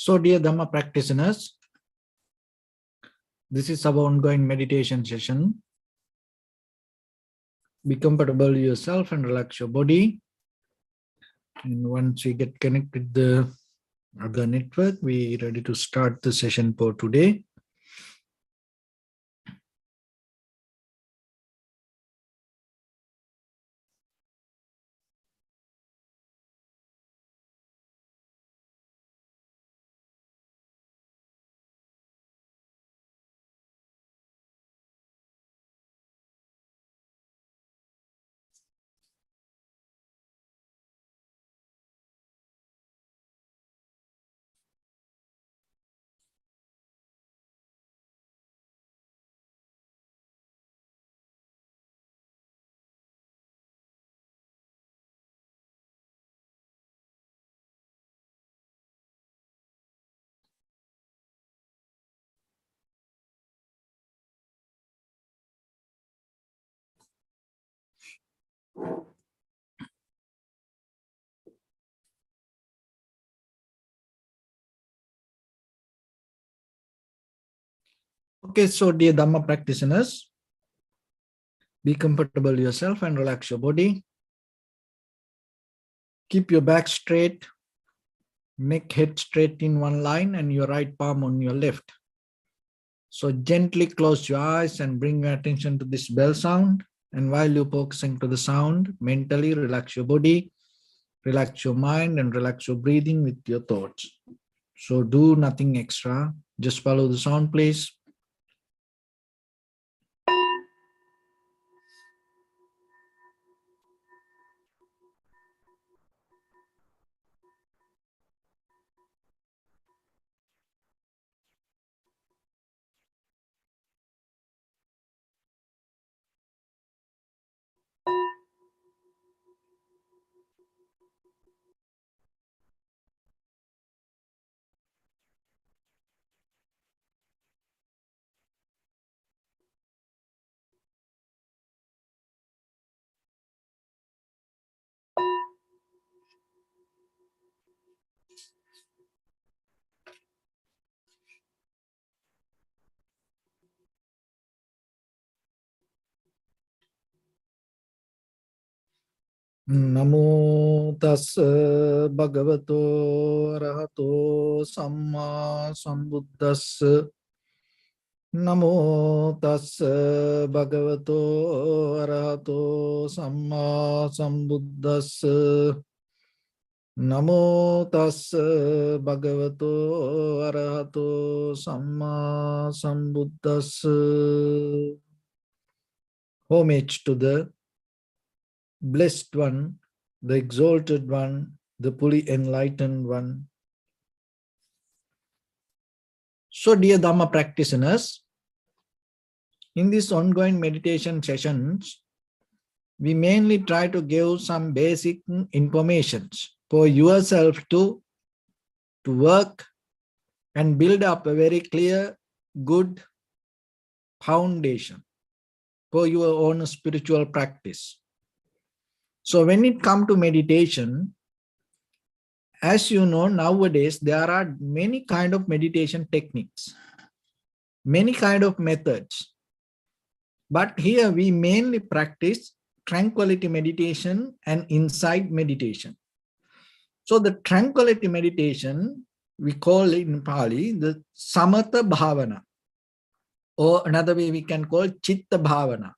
So, dear Dhamma practitioners, this is our ongoing meditation session. Be comfortable yourself and relax your body. And once we get connected the other network, we are ready to start the session for today. Okay, so dear Dhamma practitioners, be comfortable yourself and relax your body. Keep your back straight, neck head straight in one line and your right palm on your left. So gently close your eyes and bring your attention to this bell sound. And while you're focusing to the sound, mentally relax your body, relax your mind and relax your breathing with your thoughts. So do nothing extra, just follow the sound please. Namo tassa bhagavato arahato samma sambuddhassa. Namo tassa bhagavato arahato samma sambuddhassa. Namo tassa bhagavato arahato samma sambuddhassa. Homage to the Blessed One, the Exalted One, the fully enlightened One. So, dear Dhamma practitioners, in these ongoing meditation sessions, we mainly try to give some basic information for yourself to work and build up a very clear, good foundation for your own spiritual practice. So when it comes to meditation, as you know, nowadays there are many kind of meditation techniques, many kind of methods. But here we mainly practice tranquility meditation and insight meditation. So the tranquility meditation, we call it in Pali, the Samatha Bhavana, or another way we can call Chitta Bhavana,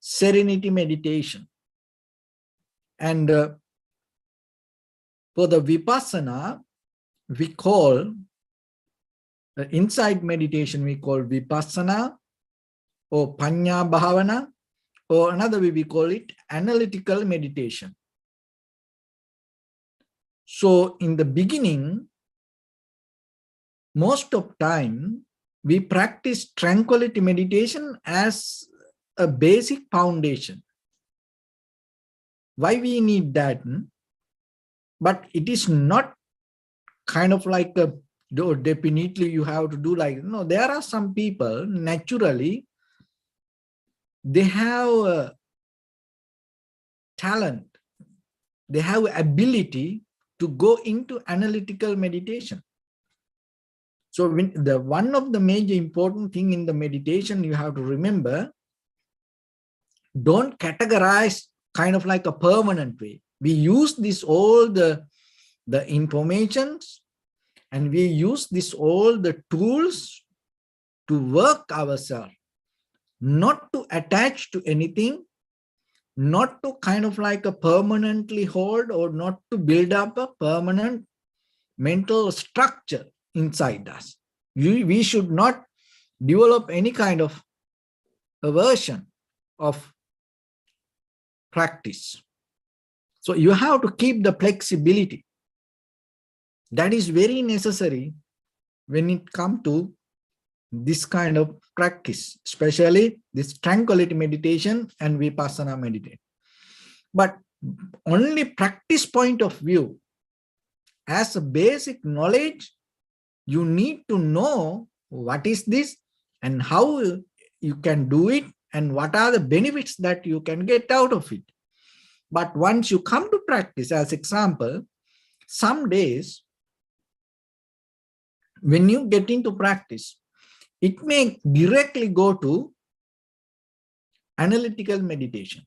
serenity meditation. And for the Vipassana, we call the insight meditation, we call Vipassana or Panya Bhavana, or another way we call it analytical meditation. So in the beginning, most of time, we practice tranquility meditation as a basic foundation. Why we need that? But it is not kind of like a, definitely you have to do like, no, there are some people naturally, they have talent, they have ability to go into analytical meditation. So one of the major important thing in the meditation you have to remember, don't categorize kind of like a permanent way. We use this all the informations, and we use this all the tools to work ourselves, not to attach to anything, not to kind of like a permanently hold, or not to build up a permanent mental structure inside us. We should not develop any kind of aversion of practice. So you have to keep the flexibility. That is very necessary when it comes to this kind of practice, especially this tranquility meditation and vipassana meditation. But only practice point of view, as a basic knowledge, you need to know what is this and how you can do it and what are the benefits that you can get out of it. But once you come to practice, as example, some days when you get into practice, it may directly go to analytical meditation.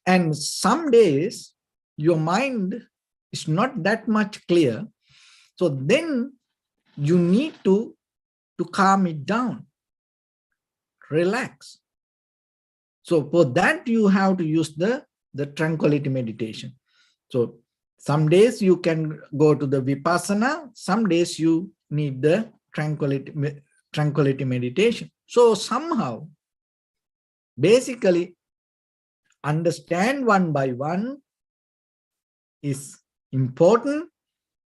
And some days your mind is not that much clear. So then you need to calm it down, relax. So for that, you have to use the tranquility meditation. So some days you can go to the vipassana, some days you need the tranquility meditation. So somehow, basically, understand one by one is important.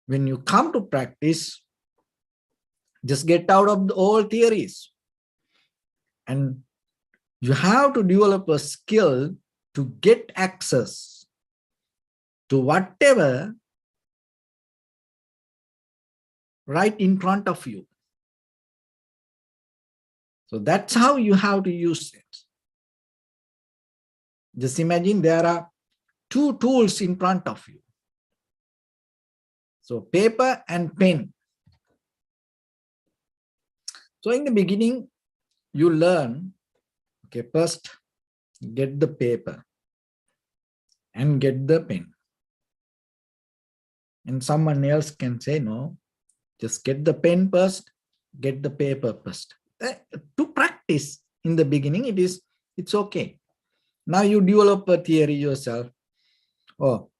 When you come to practice, just get out of all theories. And you have to develop a skill to get access to whatever right in front of you. So that's how you have to use it. Just imagine there are two tools in front of you. So paper and pen. So in the beginning, you learn, okay, first get the paper and get the pen. And someone else can say, no, just get the pen first, get the paper first. To practice in the beginning, it's okay. Now you develop a theory yourself. Oh,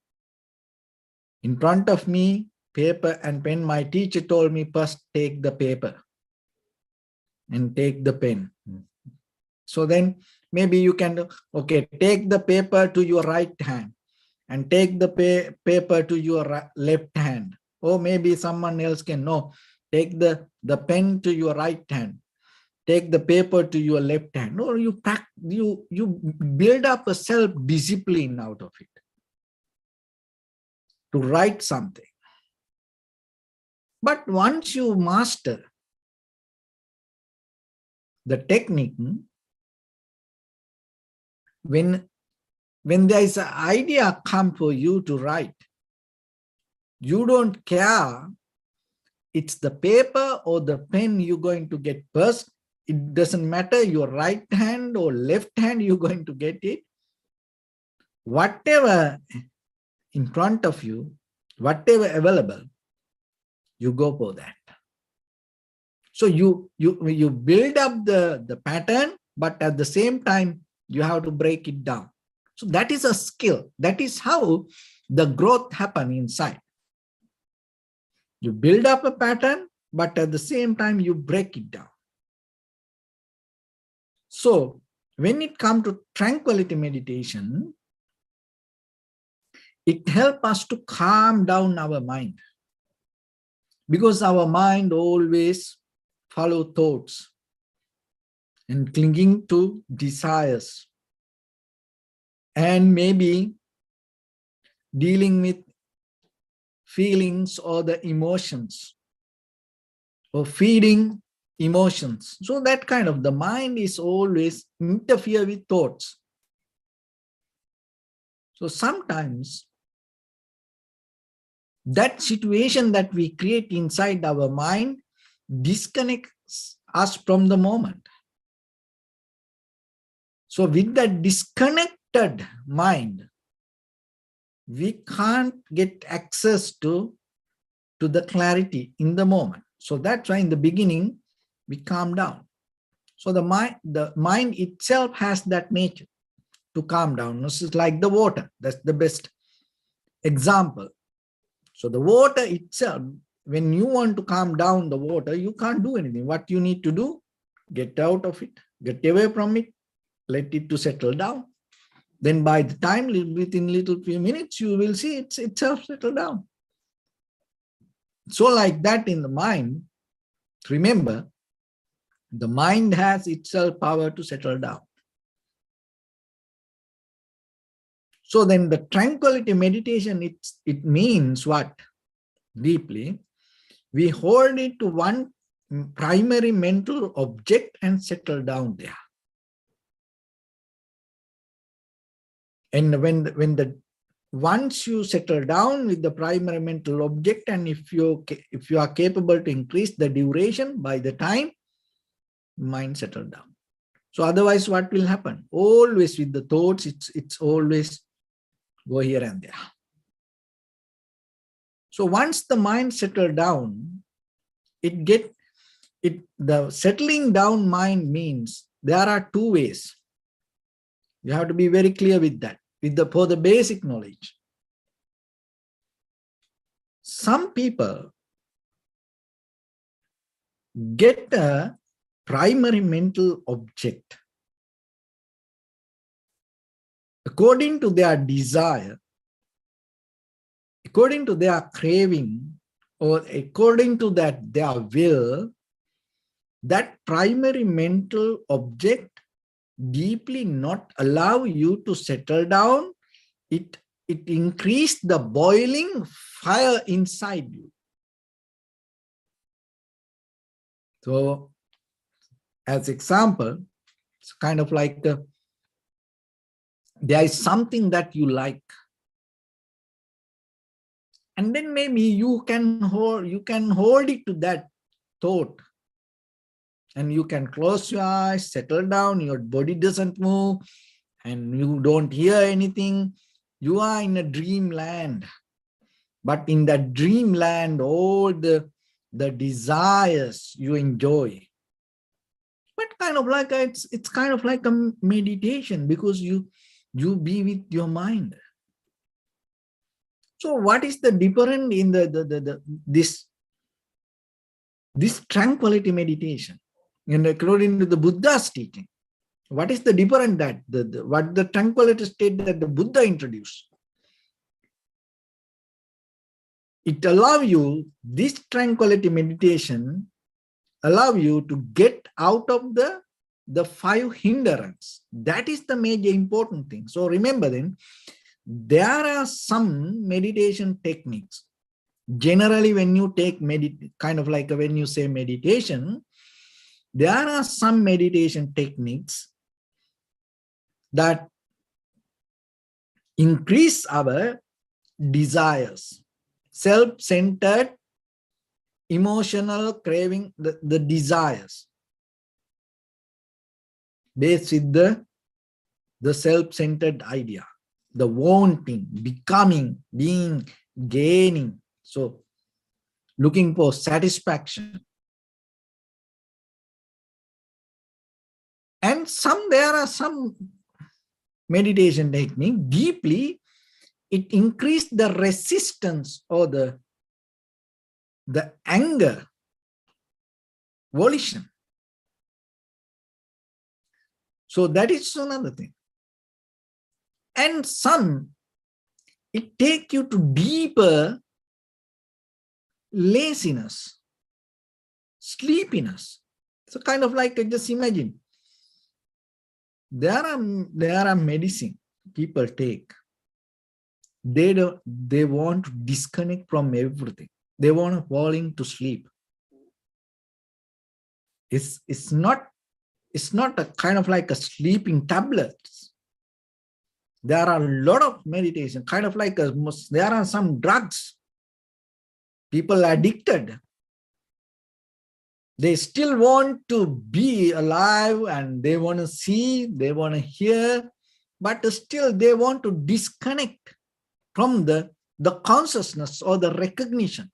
in front of me, paper and pen, my teacher told me first take the paper and take the pen. So then maybe you can, okay, take the paper to your right hand and take the paper to your left hand. Or maybe someone else can know, take the pen to your right hand, take the paper to your left hand. Or you build up a self-discipline out of it to write something. But once you master the technique, when there is an idea come for you to write, you don't care it's the paper or the pen you're going to get first. It doesn't matter your right hand or left hand you're going to get it. Whatever in front of you, whatever available, you go for that. So you build up the pattern, but at the same time, you have to break it down. So that is a skill. That is how the growth happens inside. You build up a pattern, but at the same time, you break it down. So when it comes to tranquility meditation, it helps us to calm down our mind, because our mind always follow thoughts and clinging to desires, and maybe dealing with feelings or the emotions, or feeding emotions. So that kind of, the mind is always interfere with thoughts. So sometimes that situation that we create inside our mind disconnects us from the moment. So with that disconnected mind, we can't get access to the clarity in the moment. So that's why in the beginning, we calm down. So the mind itself has that nature to calm down. This is like the water. That's the best example. So the water itself, when you want to calm down the water, you can't do anything. What you need to do, get out of it, get away from it, let it to settle down. Then by the time, within little few minutes, you will see it's itself settle down. So like that in the mind, remember, the mind has itself power to settle down. So then the tranquility meditation, it means what? Deeply, we hold it to one primary mental object and settle down there. And once you settle down with the primary mental object, and if you are capable to increase the duration, by the time mind settle down. So otherwise, what will happen? Always with the thoughts, it's always go here and there. So once the mind settle down, the settling down mind means there are two ways. You have to be very clear with that, for the basic knowledge. Some people get a primary mental object according to their desire, according to their craving, or according to their will. That primary mental object deeply not allow you to settle down. It increased the boiling fire inside you. So as example, it's kind of like there is something that you like, and then maybe you can hold it to that thought, and you can close your eyes, settle down, your body doesn't move, and you don't hear anything. You are in a dreamland. But in that dreamland, all the desires you enjoy. But kind of like it's kind of like a meditation, because you be with your mind. So what is the difference in this tranquility meditation? And according to the Buddha's teaching, what is the difference that what the tranquility state that the Buddha introduced? It allows you, this tranquility meditation allow you to get out of the 5 hindrance. That is the major important thing. So remember then, there are some meditation techniques. Generally, when you take kind of like when you say meditation, there are some meditation techniques that increase our desires, self-centered, emotional craving, the desires, based with the self-centered idea, the wanting, becoming, being, gaining. So looking for satisfaction. And there are some meditation technique, deeply, it increased the resistance or the anger, volition. So that is another thing. And some, it take you to deeper laziness, sleepiness. So kind of like, just imagine, there are medicine people take. They want to disconnect from everything. They want to fall into sleep. It's not a kind of like a sleeping tablets. There are a lot of meditation, kind of like there are some drugs People are addicted. They still want to be alive and they want to see, they want to hear, but still they want to disconnect from the consciousness or the recognition.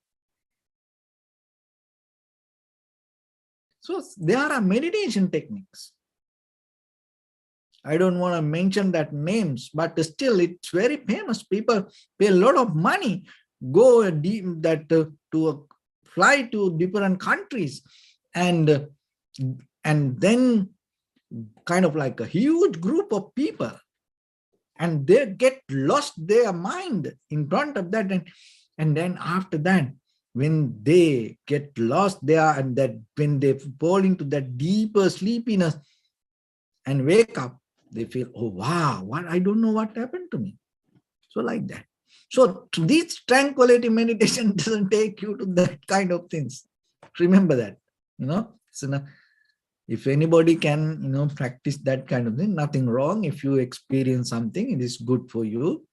So there are meditation techniques. I don't want to mention that names, but still it's very famous. People pay a lot of money, go to fly to different countries, and then kind of like a huge group of people, and they get lost their mind in front of that, and then after that, when they get lost there, and that when they fall into that deeper sleepiness and wake up, they feel, oh wow, what, I don't know what happened to me. So like that. So this tranquility meditation doesn't take you to that kind of things. Remember that, so if anybody can, practice that kind of thing, nothing wrong. If you experience something, it is good for you.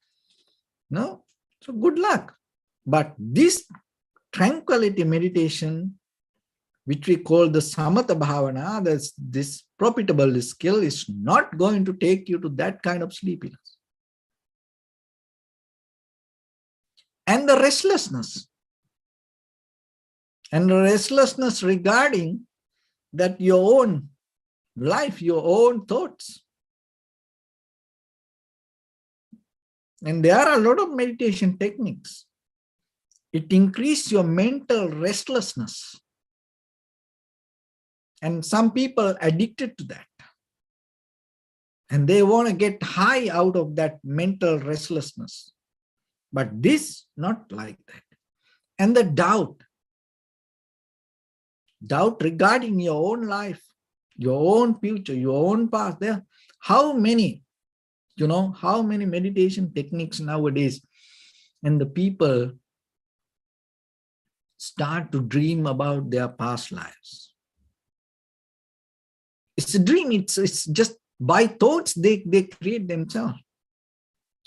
No, so good luck. But this tranquility meditation, which we call the samatha bhavana, this profitable skill, is not going to take you to that kind of sleepiness. And the restlessness. And the restlessness regarding that your own life, your own thoughts. And there are a lot of meditation techniques. It increases your mental restlessness. And some people are addicted to that. And they want to get high out of that mental restlessness. But this, not like that. And the doubt regarding your own life, your own future, your own past. There, how many meditation techniques nowadays, and the people start to dream about their past lives. It's a dream. It's just by thoughts they create themselves.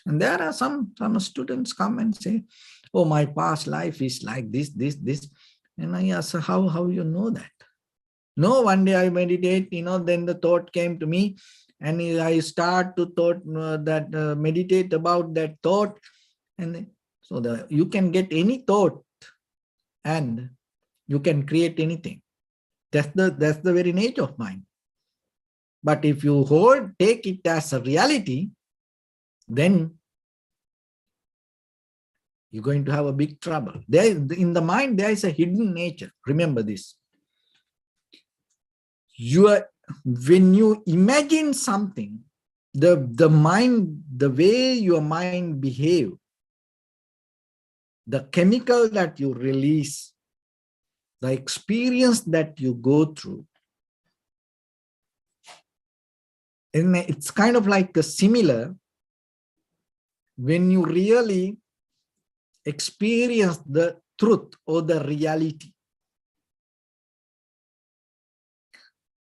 And there are some students come and say, oh, my past life is like this. And I ask, how you know that? No, one day I meditate, then the thought came to me, and I start to meditate about that thought. And so you can get any thought and you can create anything. That's the very nature of mind. But if you take it as a reality, then you're going to have a big trouble. In the mind, there is a hidden nature. Remember this. When you imagine something, the mind, the way your mind behaves, the chemical that you release, the experience that you go through, and it's kind of like a similar when you really experience the truth or the reality.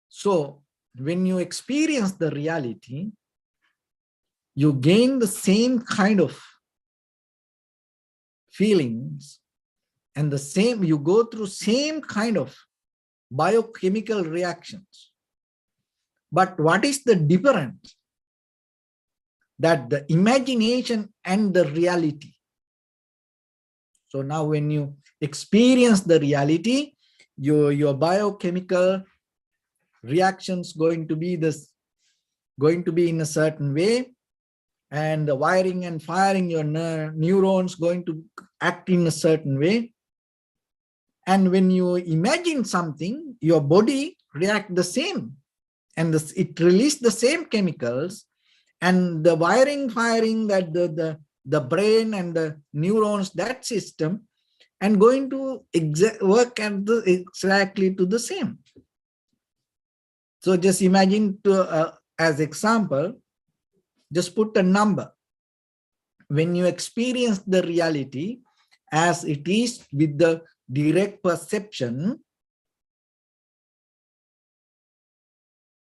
So when you experience the reality, you gain the same kind of feelings, and you go through same kind of biochemical reactions. But what is the difference? That the imagination and the reality. So now when you experience the reality, your biochemical reactions going to be in a certain way, and the wiring and firing your neurons going to act in a certain way. And when you imagine something, your body react the same, and it release the same chemicals, and the wiring firing that the brain and the neurons, that system, and going to work at exactly to the same. So just imagine as example, just put a number. When you experience the reality as it is with the direct perception,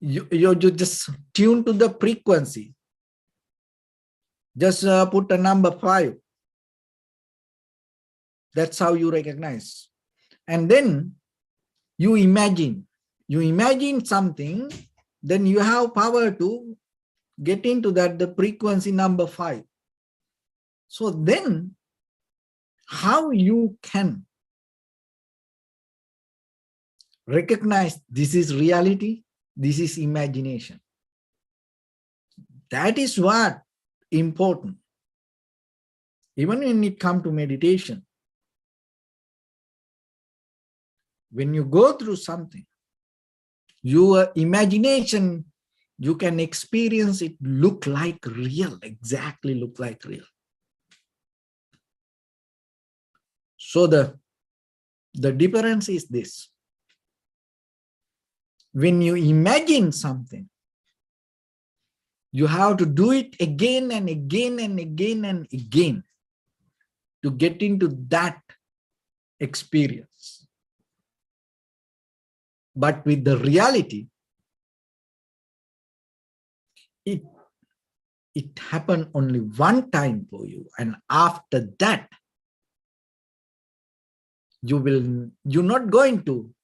you just tune to the frequency. Just put a number 5. That's how you recognize. And then you imagine something, then you have power to get into that, the frequency number 5. So then how you can recognize this is reality, this is imagination. That is what important. Even when it comes to meditation, when you go through something, your imagination, you can experience it look like real, exactly look like real. So the difference is this. When you imagine something, you have to do it again and again and again and again to get into that experience. But with the reality, it happened only one time for you, and after that, you're not going to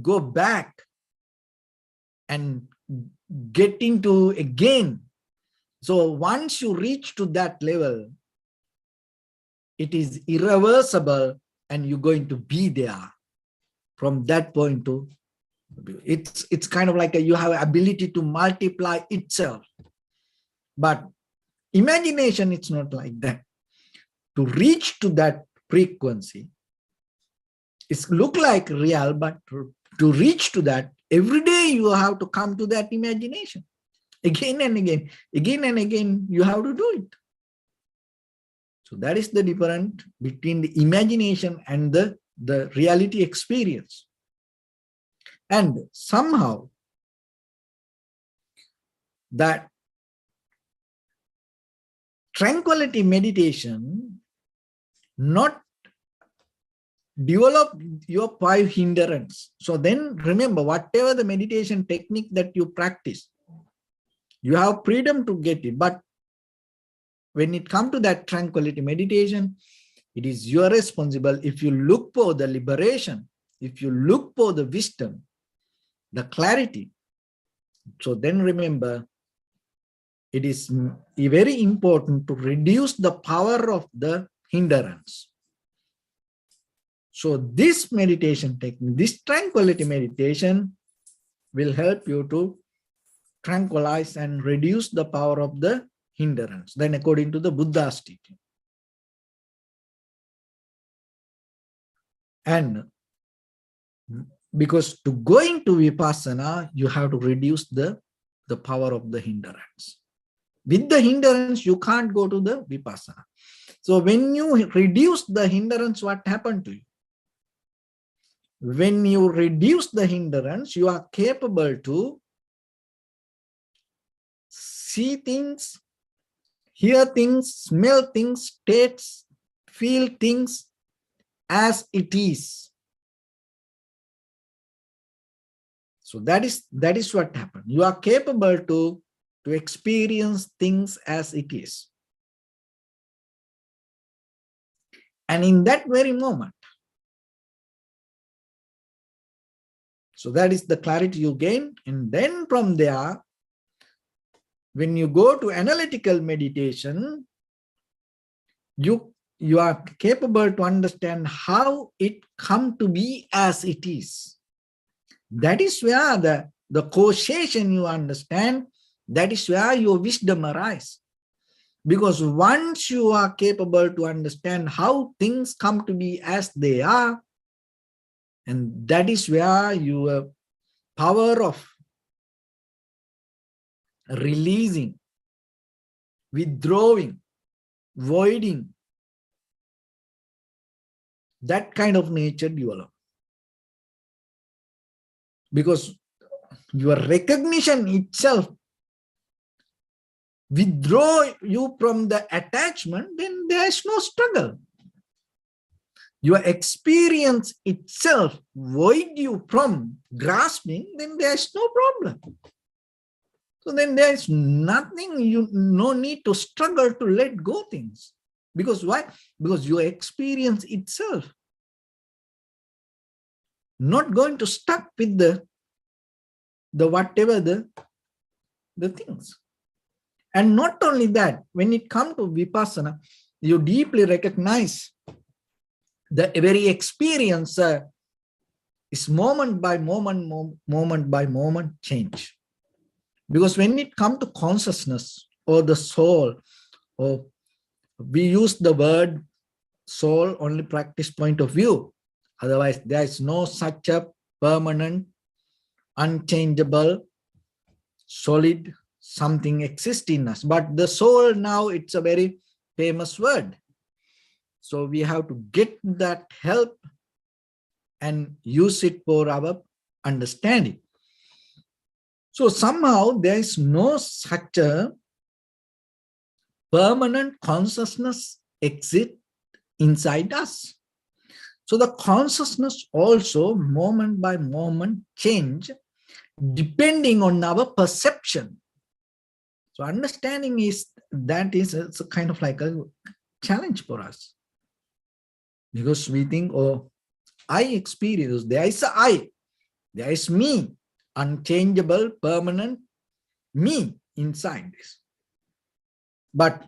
go back and get into again. So once you reach to that level, it is irreversible, and you're going to be there from that point to. It's kind of like you have ability to multiply itself. But imagination, it's not like that. To reach to that frequency, it look like real, but to reach to that, every day you have to come to that imagination. Again and again, you have to do it. So that is the difference between the imagination and the reality experience. And somehow that tranquility meditation not develop your 5 hindrance. So then remember, whatever the meditation technique that you practice, you have freedom to get it. But when it comes to that tranquility meditation, it is your responsible. If you look for the liberation, if you look for the wisdom, the clarity, so then remember, it is very important to reduce the power of the hindrance. So this meditation technique, this tranquility meditation, will help you to tranquilize and reduce the power of the hindrance, then according to the Buddha's teaching. And because to go into vipassana, you have to reduce the power of the hindrance. With the hindrance, you can't go to the vipassana. So when you reduce the hindrance, what happened to you? When you reduce the hindrance, you are capable to see things, hear things, smell things, taste, feel things as it is. So that is what happened. You are capable to experience things as it is. And in that very moment, so that is the clarity you gain. And then from there, when you go to analytical meditation, you are capable to understand how it come to be as it is. That is where the causation you understand, that is where your wisdom arises. Because once you are capable to understand how things come to be as they are, and that is where your power of releasing, withdrawing, voiding, that kind of nature develops. Because your recognition itself withdraw you from the attachment, then there is no struggle. Your experience itself void you from grasping, then there is no problem. So then there is nothing, no need to struggle to let go things. Because why? Because your experience itself not going to stuck with the whatever the things. And not only that, when it comes to vipassana, you deeply recognize the very experience is moment by moment change. Because when it comes to consciousness or the soul, or we use the word soul only practice point of view. Otherwise, there is no such a permanent, unchangeable, solid something exists in us. But the soul now, it's a very famous word. So we have to get that help and use it for our understanding. So somehow there is no such a permanent consciousness exist inside us. So the consciousness also moment by moment change depending on our perception. So understanding is that is it's a kind of like a challenge for us. Because we think, oh, I experience, there is a I, there is me, unchangeable, permanent me inside this. But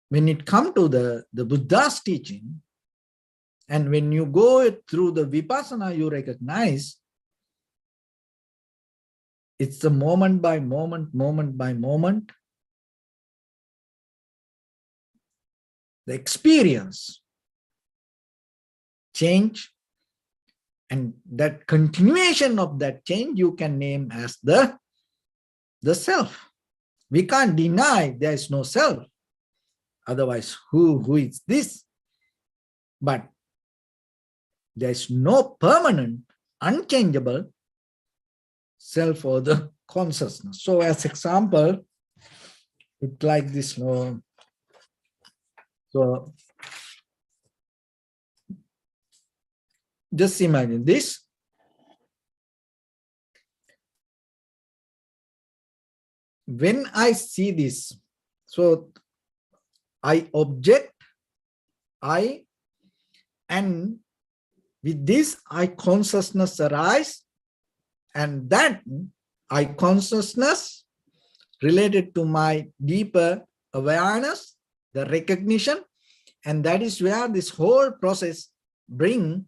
when it comes to the Buddha's teaching, and when you go through the vipassana, you recognize it's the moment by moment, the experience change, and that continuation of that change you can name as the self. We can't deny there is no self. Otherwise, who is this? But there is no permanent, unchangeable self or the consciousness. So as example, it's like this. So just imagine this. When I see this, so I object, and with this I consciousness arise, and that I consciousness related to my deeper awareness, the recognition, and that is where this whole process bring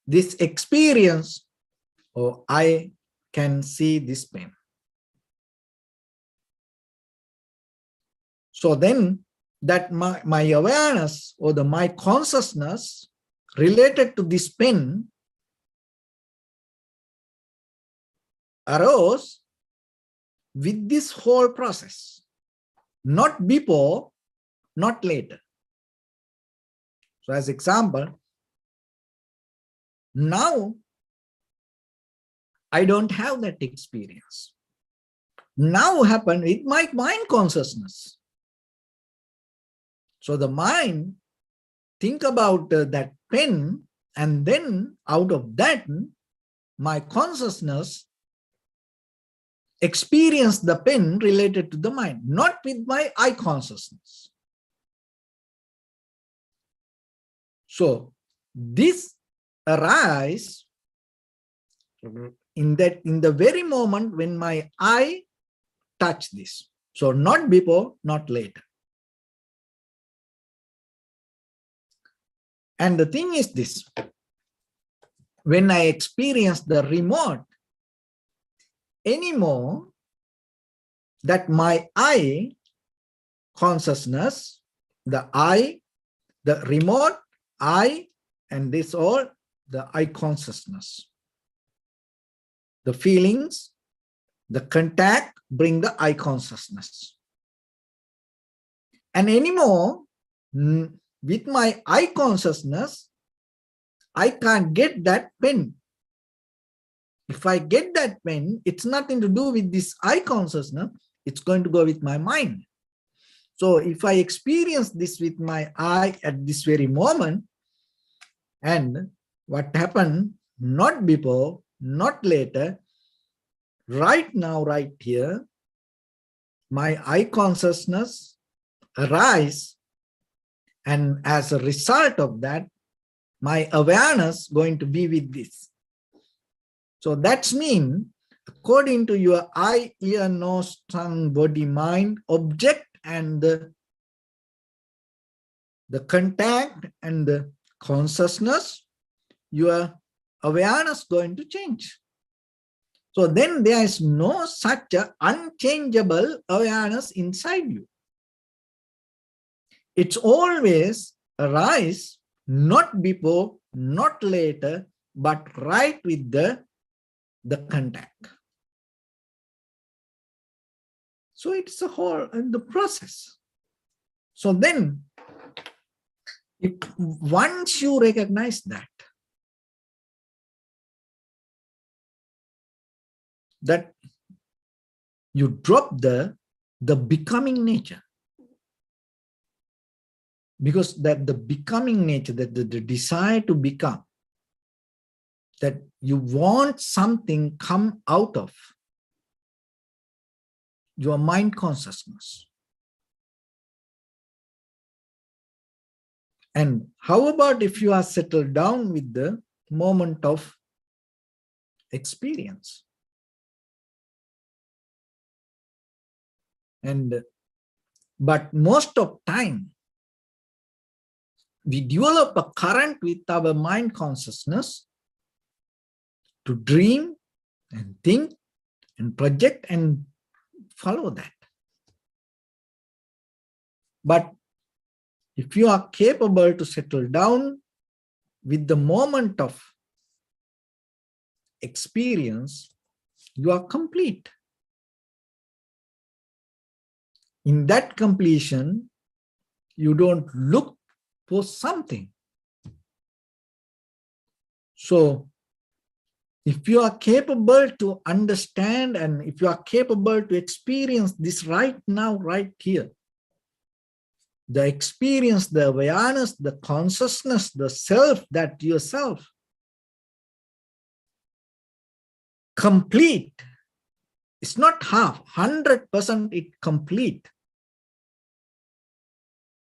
this experience, or I can see this pain. So then that my awareness or my consciousness related to this pain arose with this whole process, not before, not later. So as example, now I don't have that experience. Now happened with my mind consciousness. So the mind think about that pen, and then out of that, my consciousness experience the pen related to the mind, not with my eye consciousness. So this arise in the very moment when my eye touch this. So not before, not later. And the thing is this, when I experience the remote, anymore that my eye consciousness, the eye, the remote eye, and this all the eye consciousness. The feelings, the contact bring the eye consciousness. And anymore, with my eye consciousness, I can't get that pen. If I get that pen, it's nothing to do with this eye consciousness, it's going to go with my mind. So if I experience this with my eye at this very moment, and what happened, not before, not later, right now, right here, my eye consciousness arise, and as a result of that, my awareness going to be with this. So that's mean, according to your eye, ear, nose, tongue, body, mind, object, and the contact and the consciousness, your awareness going to change. So then there is no such a unchangeable awareness inside you. It's always arise, not before, not later, but right with the contact. So it's a whole in the process. So then, if once you recognize that you drop the becoming nature, because that the becoming nature, that the desire to become, that you want something come out of your mind consciousness. And how about if you are settled down with the moment of experience? But most of time, we develop a current with our mind consciousness to dream and think and project and follow that. But if you are capable to settle down with the moment of experience, you are complete. In that completion, you don't look for something. So, if you are capable to understand and if you are capable to experience this right now, right here, the experience, the awareness, the consciousness, the self, that yourself, complete. It's not half, 100% it complete.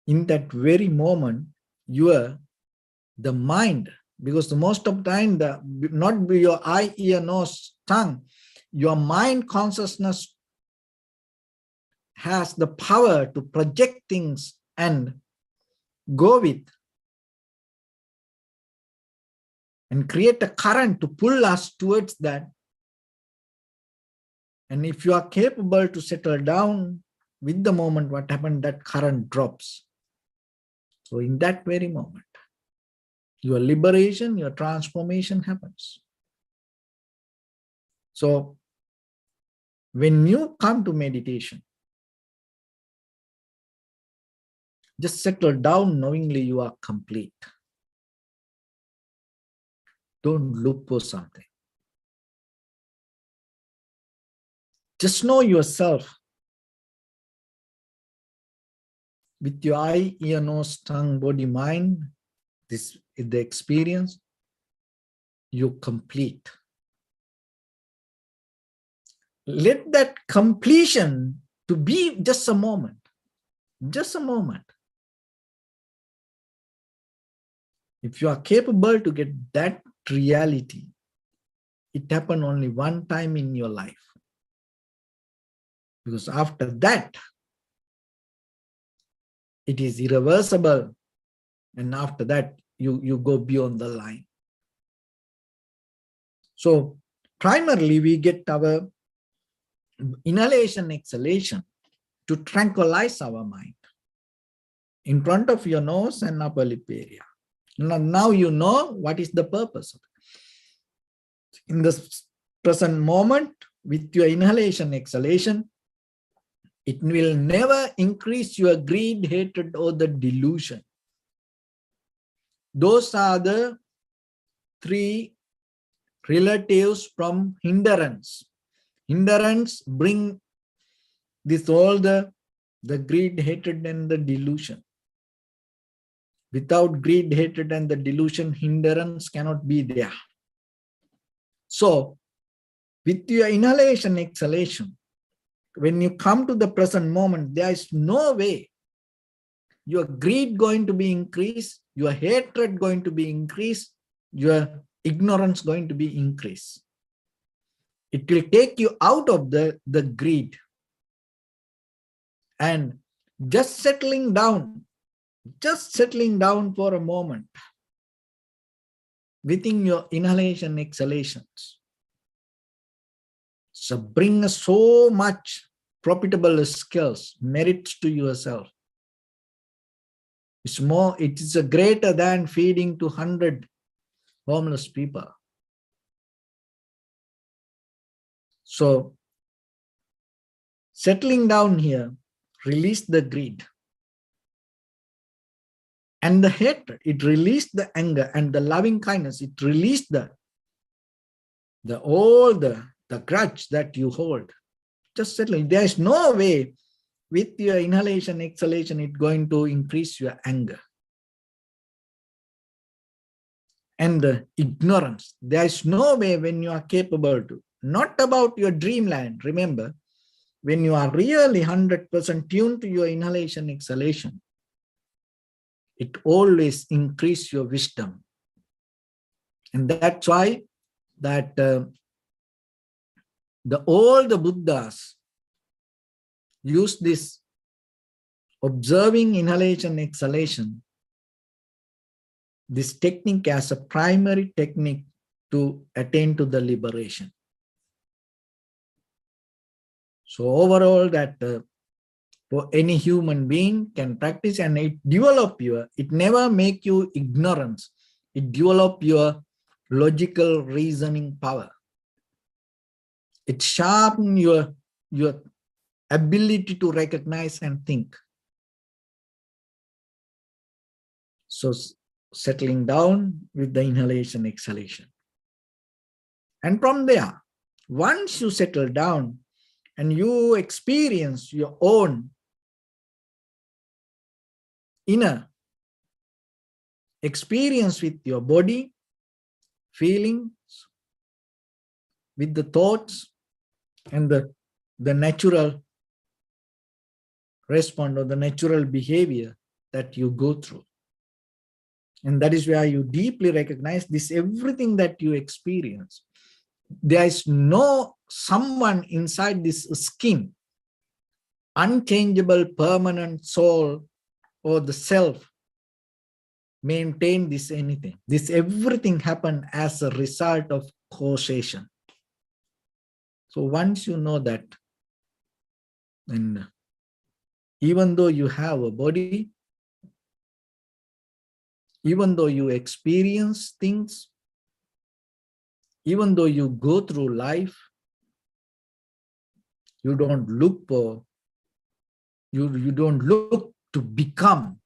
In that very moment, you are the mind, because the most of the time, not be your eye, ear, nose, tongue, your mind consciousness has the power to project things and go with and create a current to pull us towards that. And if you are capable to settle down with the moment, what happened, that current drops. So in that very moment, your liberation, your transformation happens. So when you come to meditation, just settle down knowingly you are complete. Don't look for something. Just know yourself with your eye, ear, nose, tongue, body, mind. This is the experience. You're complete. Let that completion to be just a moment. Just a moment. If you are capable to get that reality, it happened only one time in your life. Because after that, it is irreversible. And after that, you go beyond the line. So primarily, we get our inhalation, exhalation to tranquilize our mind in front of your nose and upper lip area. Now you know what is the purpose of it. In the present moment, with your inhalation, exhalation, it will never increase your greed, hatred, or the delusion. Those are the three relatives from hindrance. Hindrance bring this all the greed, hatred, and the delusion. Without greed, hatred, and the delusion, hindrance cannot be there. So, with your inhalation, exhalation, when you come to the present moment, there is no way your greed going to be increased, your hatred going to be increased, your ignorance going to be increased. It will take you out of the greed. And just settling down for a moment within your inhalation, exhalations. So bring so much profitable skills, merits to yourself. It is greater than feeding to 100 homeless people. So settling down here, release the greed and the hatred. It released the anger and the loving kindness. It released all the grudge that you hold. Just settling. There is no way with your inhalation, exhalation, it's going to increase your anger and the ignorance. There is no way when you are capable to. Not about your dreamland. Remember, when you are really 100% tuned to your inhalation, exhalation, it always increases your wisdom. And that's why that all the Buddhas use this observing inhalation, exhalation, this technique as a primary technique to attain to the liberation. So overall, that for any human being can practice, and it never make you ignorance. It develop your logical reasoning power. It sharpen your ability to recognize and think. So settling down with the inhalation, exhalation. And from there, once you settle down and you experience your own inner experience with your body, feelings, with the thoughts and the natural response or the natural behavior that you go through. And that is where you deeply recognize this, everything that you experience. There is no someone inside this skin, unchangeable, permanent soul or the self maintain this anything. This everything happened as a result of causation. So once you know that, and even though you have a body, even though you experience things, even though you go through life, you don't look for, you don't look to become,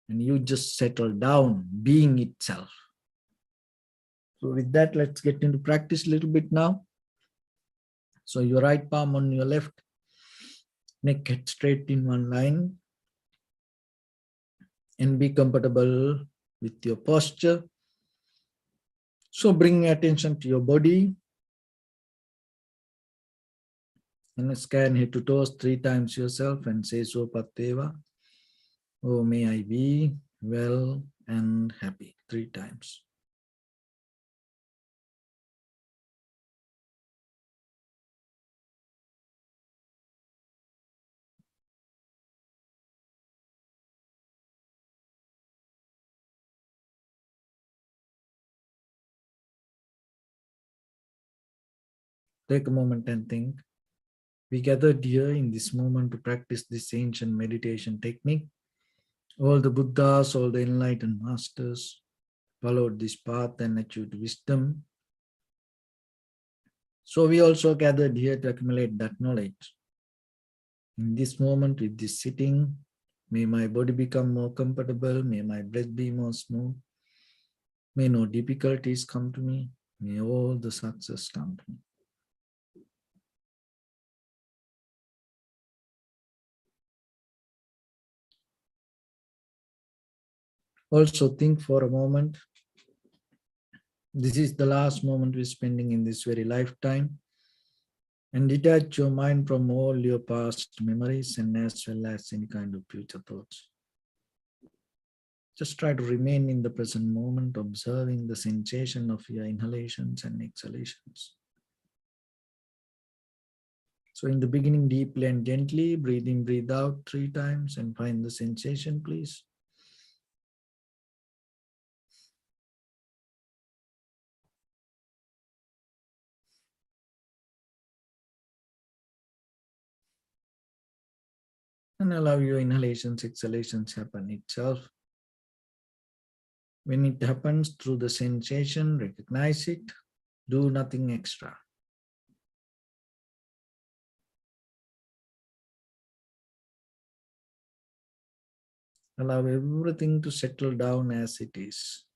and you just settle down, being itself. So with that, let's get into practice a little bit now. So your right palm on your left, neck head straight in one line, and be comfortable with your posture. So bring attention to your body and scan head to toes 3 times yourself and say so Pateva. Oh, may I be well and happy 3 times. Take a moment and think. We gathered here in this moment to practice this ancient meditation technique. All the Buddhas, all the enlightened masters followed this path and achieved wisdom. So we also gathered here to accumulate that knowledge. In this moment, with this sitting, may my body become more comfortable, may my breath be more smooth, may no difficulties come to me, may all the success come to me. Also think for a moment, this is the last moment we're spending in this very lifetime, and detach your mind from all your past memories and as well as any kind of future thoughts. Just try to remain in the present moment, observing the sensation of your inhalations and exhalations. So in the beginning, deeply and gently, breathe in, breathe out 3 times and find the sensation, please. And allow your inhalations, exhalations happen itself. When it happens through the sensation, recognize it, do nothing extra. Allow everything to settle down as it is.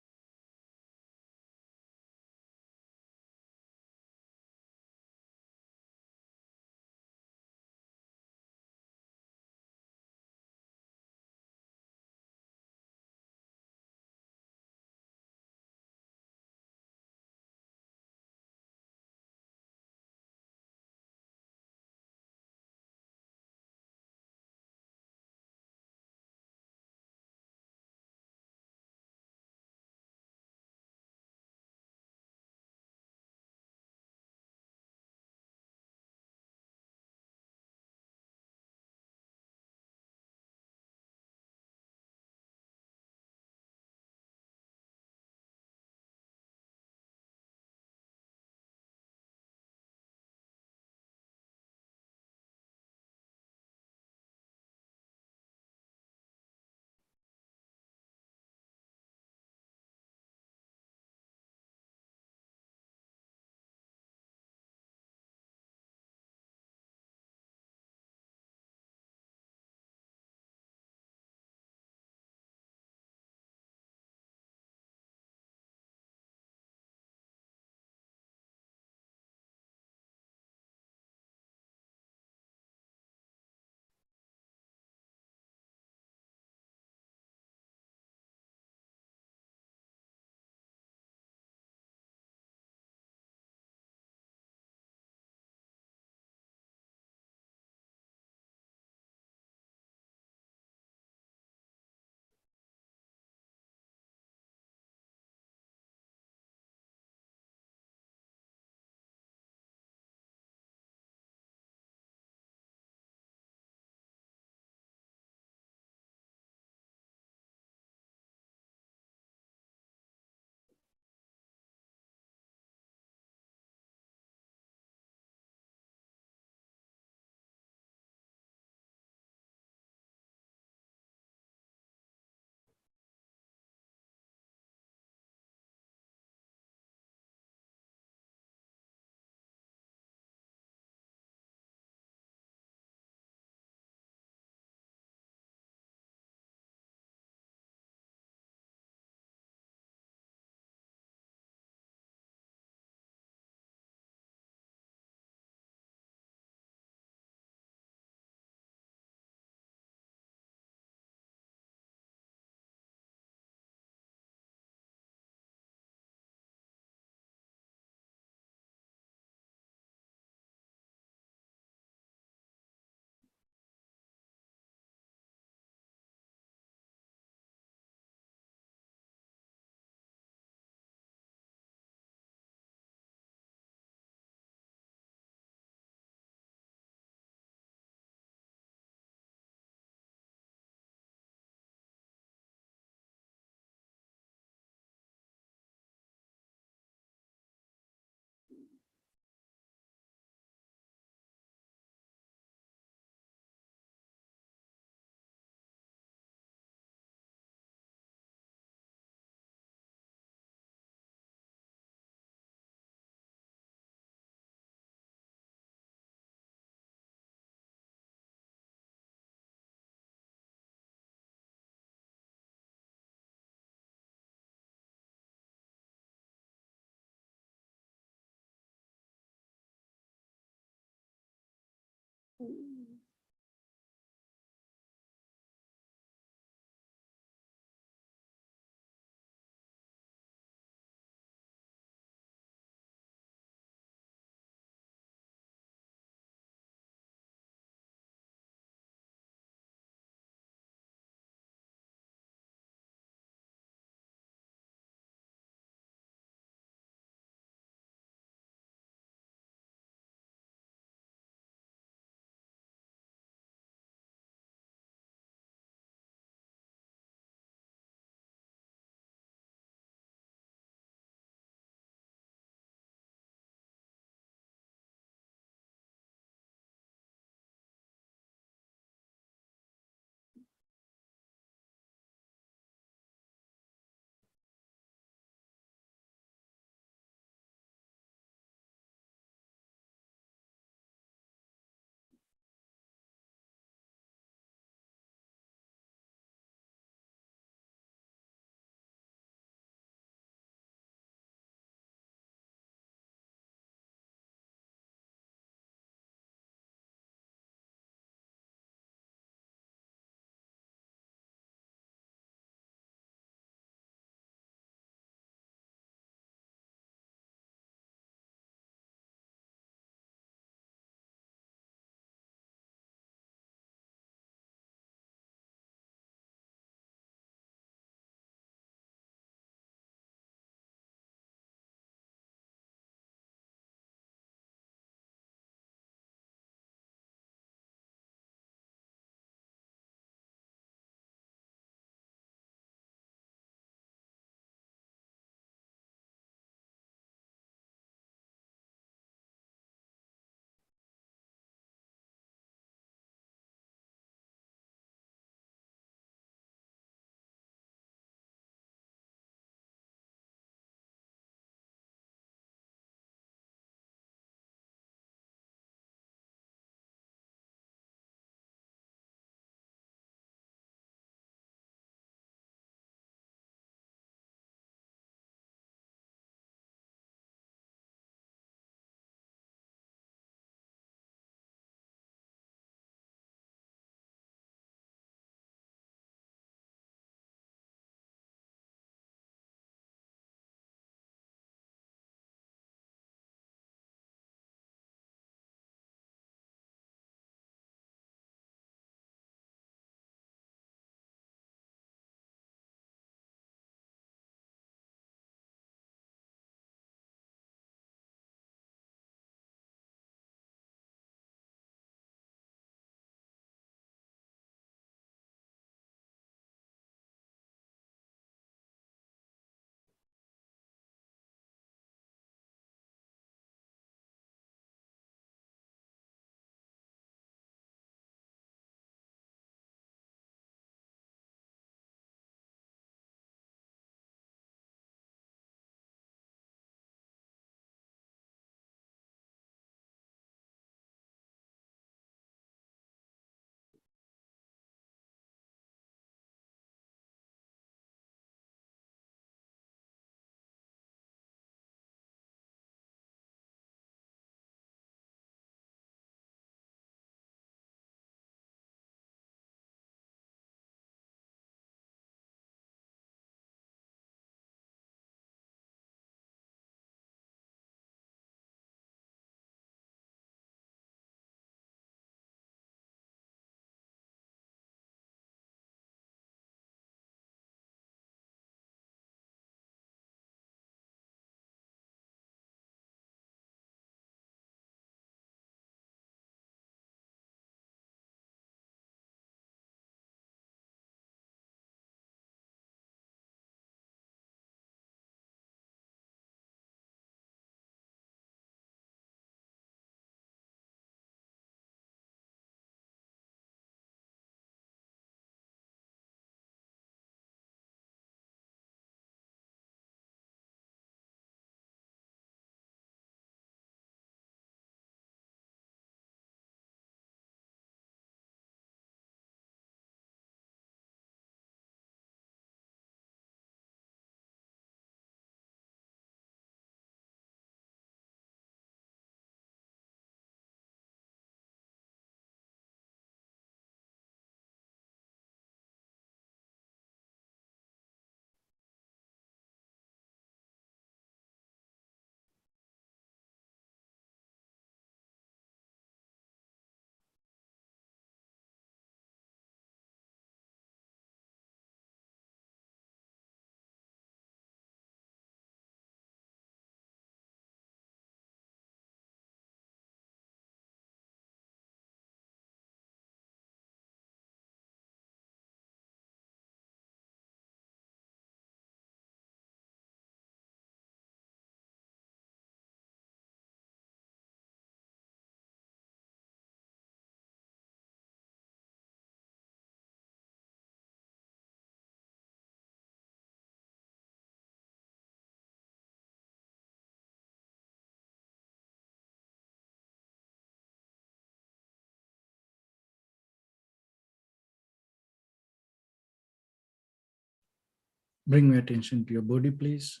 Bring your attention to your body, please.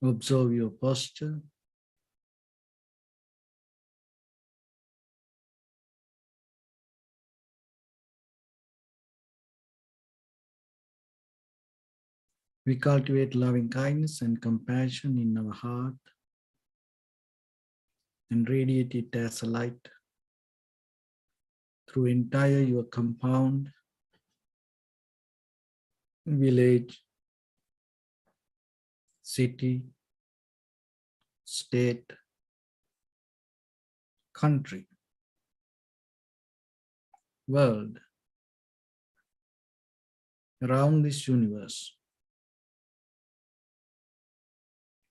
Observe your posture. We cultivate loving kindness and compassion in our heart and radiate it as a light through entire your compound, village, city, state, country, world, around this universe.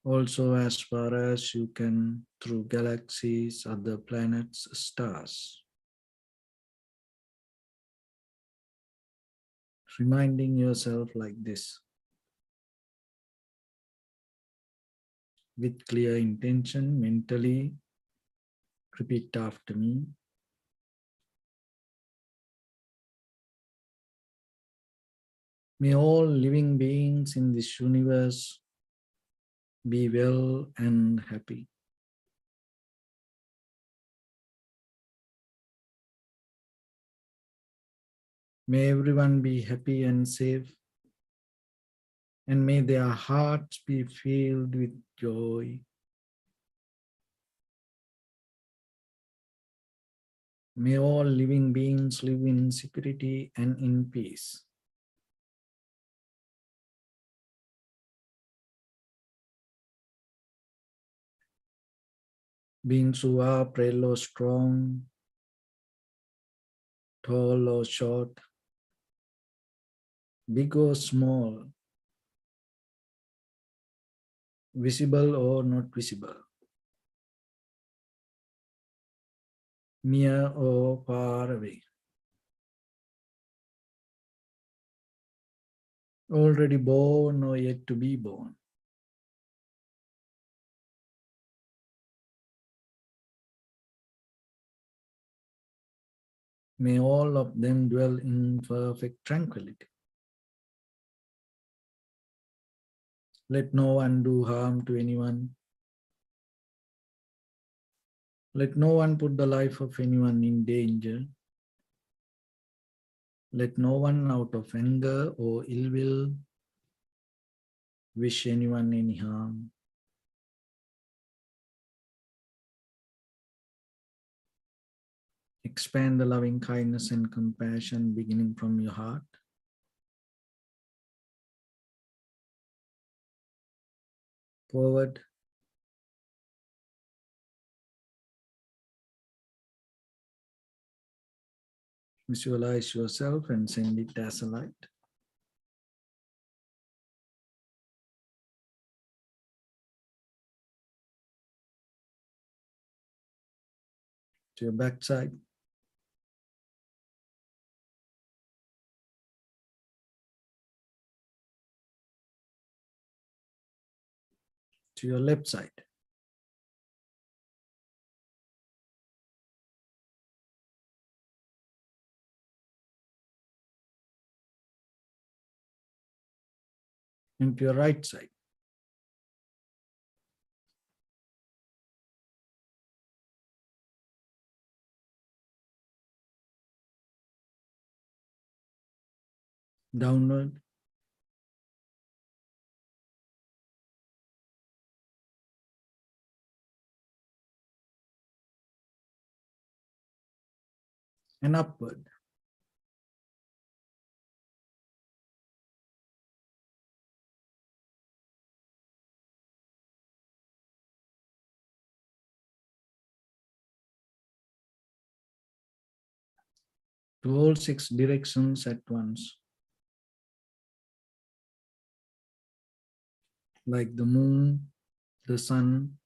Also as far as you can through galaxies, other planets, stars. Reminding yourself like this. With clear intention, mentally, repeat after me. May all living beings in this universe be well and happy. May everyone be happy and safe, and may their hearts be filled with joy. May all living beings live in security and in peace. Beings who are frail or strong, tall or short, big or small, visible or not visible, near or far away, already born or yet to be born. May all of them dwell in perfect tranquility. Let no one do harm to anyone. Let no one put the life of anyone in danger. Let no one out of anger or ill will wish anyone any harm. Expand the loving kindness and compassion beginning from your heart. Forward. Visualize yourself and send it as a light. To your backside. To your left side. And to your right side. Downward. And upward. To all 6 directions at once. Like the moon, the sun,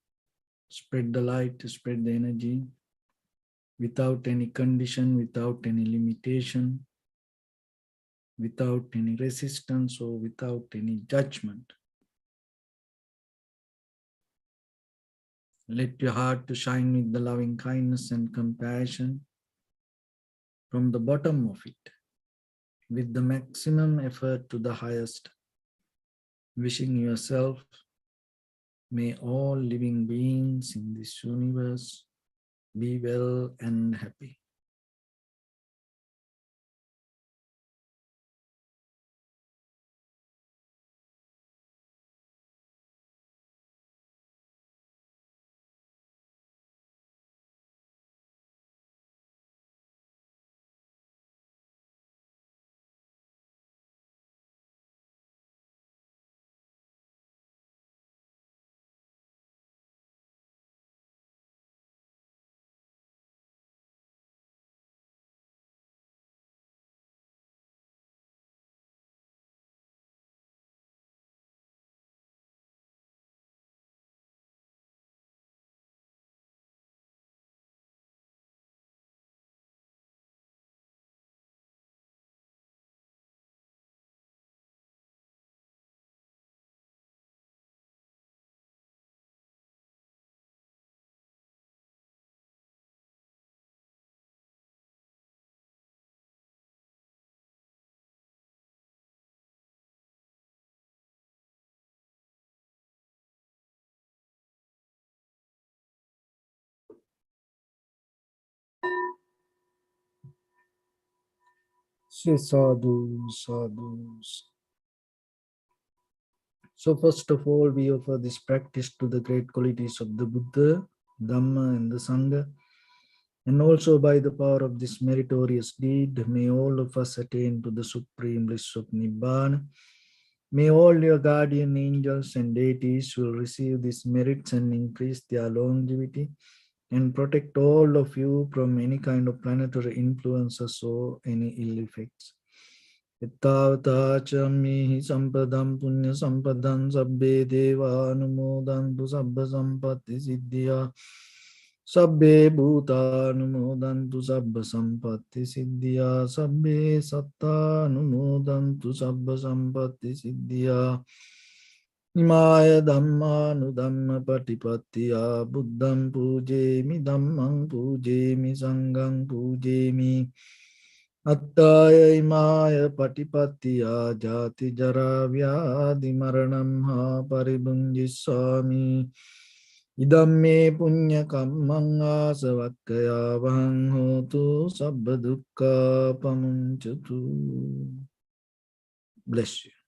spread the light, spread the energy without any condition, without any limitation, without any resistance or without any judgment. Let your heart to shine with the loving kindness and compassion from the bottom of it, with the maximum effort to the highest, wishing yourself, may all living beings in this universe be well and happy. Say sadhu, sadhu. So first of all, we offer this practice to the great qualities of the Buddha, Dhamma and the Sangha. And also by the power of this meritorious deed, may all of us attain to the supreme bliss of Nibbana. May all your guardian angels and deities will receive these merits and increase their longevity and protect all of you from any kind of planetary influences or any ill effects. Ittavatacha sampadam punya sampadam sabbe deva anumodantu sabba sampatti siddhya sabbe bhuta anumodantu sabba sampatti siddhya sabbe satta anumodantu sabba sampatti siddhya Imaya Dhamma Nudhamma Patipattiya Buddham Pujemi Dhammam Pujemi Sangham Pujemi Attaya Imaya Patipattiya Jati Jara Vyadi Maranam Ha Paribunjisami Idamme Punya Kammanga Savakkaya Vahang Hotu Sabba Dukkha Pamunchatu. Bless you.